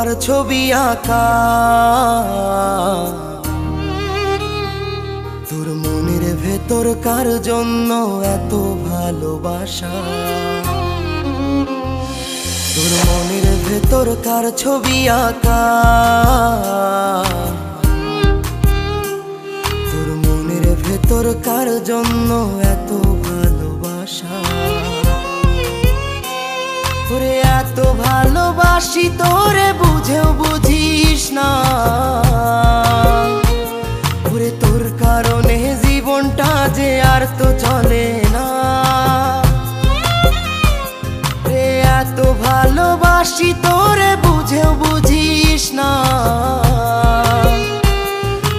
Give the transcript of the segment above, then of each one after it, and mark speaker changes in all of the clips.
Speaker 1: কার ছবি আঁকা, তোর মনের ভেতর কার জন্য এত ভালোবাসা, তোর মনের ভেতর কার ছবি আঁকা, তোর মনের ভেতর কার জন্য এত ভালোবাসা। তোরে এত ভালোবাসি তোরে বুঝেও বুঝিস না, ওরে তোর কারণে জীবনটা যে আর তো চলে না। রে এত ভালোবাসি তোরে বুঝেও বুঝিস না,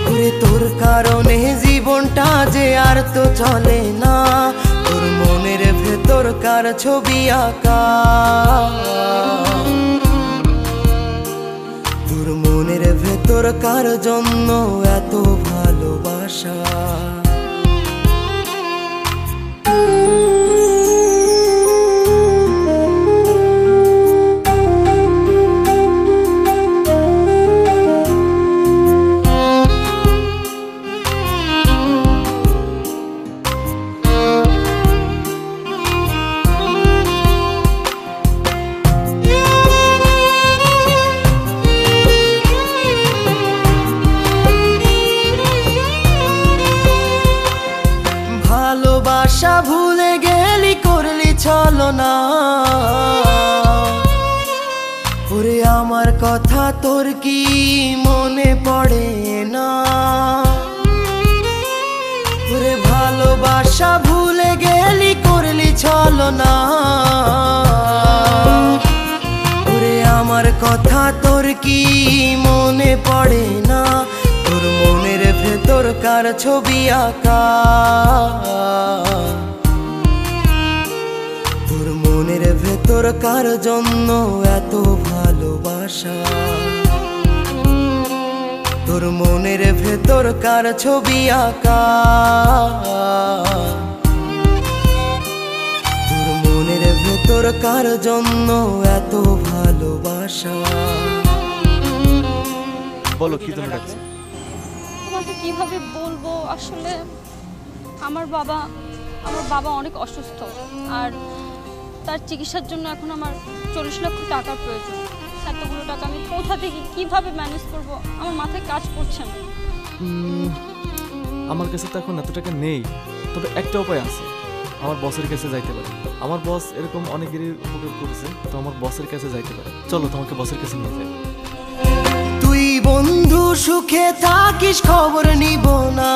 Speaker 1: ওরে তোর কারণে জীবনটা যে আর তো চলে না। তোর মনের ভেতর কার ছবি আঁকা, তোর মনের ভেতর কার জন্য এত ভালোবাসা। ভালোবাসা ভুলে গেলি করলি ছলনা, ওরে আমার কথা তোর কি মনে পড়ে না। ওরে ভালোবাসা ভুলে গেলি করলি ছলনা, ওরে আমার কথা তোর কি মনে পড়ে না। তোর মনের ভেতর কার ছবি আঁকা, তোর মনের ভেতর কার জন্য এত ভালোবাসা, তোর মনের ভেতর কার ছবি আঁকা, তোর মনের ভেতর কার জন্য এত ভালোবাসা।
Speaker 2: বলো কি তুমি ডাকছো?
Speaker 3: তোমাকে কিভাবে বলবো, আসলে আমার বাবা অনেক অসুস্থ, আর তার চিকিৎসার জন্য এখন আমার 40 লক্ষ টাকার প্রয়োজন। এতগুলো টাকা আমি কোথা থেকে কিভাবে ম্যানেজ করব, আমার মাথায় কাজ করছে না।
Speaker 2: আমার কাছে তো এখন এত টাকা নেই, তবে একটা উপায় আছে, আমার বসের কাছে যাইতে পারে। আমার বস এরকম অনেকেরই উপকার করেছে, তো আমার বসের কাছে যাইতে পারে। চলো তোমাকে বসের কাছে নিয়ে যাই।
Speaker 1: তুই বন্ধু সুখে থাকিস খবর নিব না,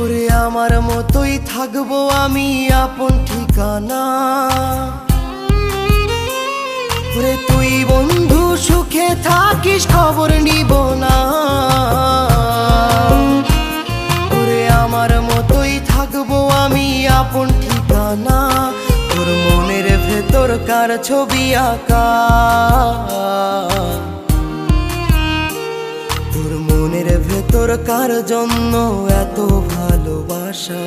Speaker 1: ওরে আমার মতোই থাকবো আমি আপন ঠিকানা। ওরে তুই বন্ধু সুখে থাকিস খবর নিব না, ওরে আমার মতোই থাকবো আমি আপন ঠিকানা। তোর মনের ভেতর কার ছবি আঁকা, তোর মনের ভেতর কার জন্য এত ভালোবাসা,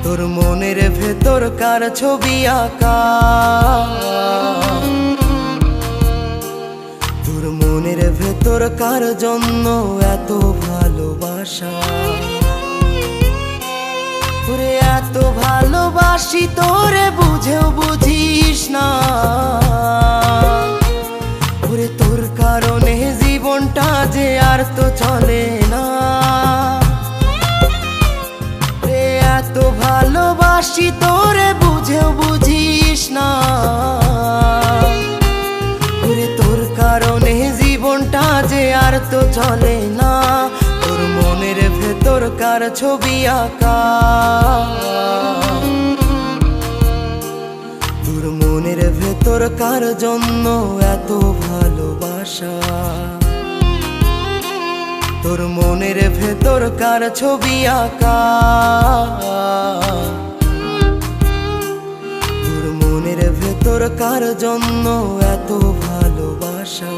Speaker 1: তোর মনের ভেতর কার ছবি আঁকা, তোর মনের ভেতর কার জন্য এত ভালোবাসা। ওরে এত ভালোবাসি তোরে বুঝেও বুঝিস না, ওরে তোর কারণে জীবনটা যে আর তো চলে না। রে এত ভালোবাসি তোরে বুঝেও বুঝিস না, ওরে তোর কারণে জীবনটা যে আর তো চলে না। তোর মনের ভেতর কার ছবি আঁকা, তোর মনের ভেতর কার জন্য এত ভালোবাসা, তোর মনের ভেতর কার ছবি আঁকা, তোর মনের ভেতর কার জন্য এত ভালোবাসা।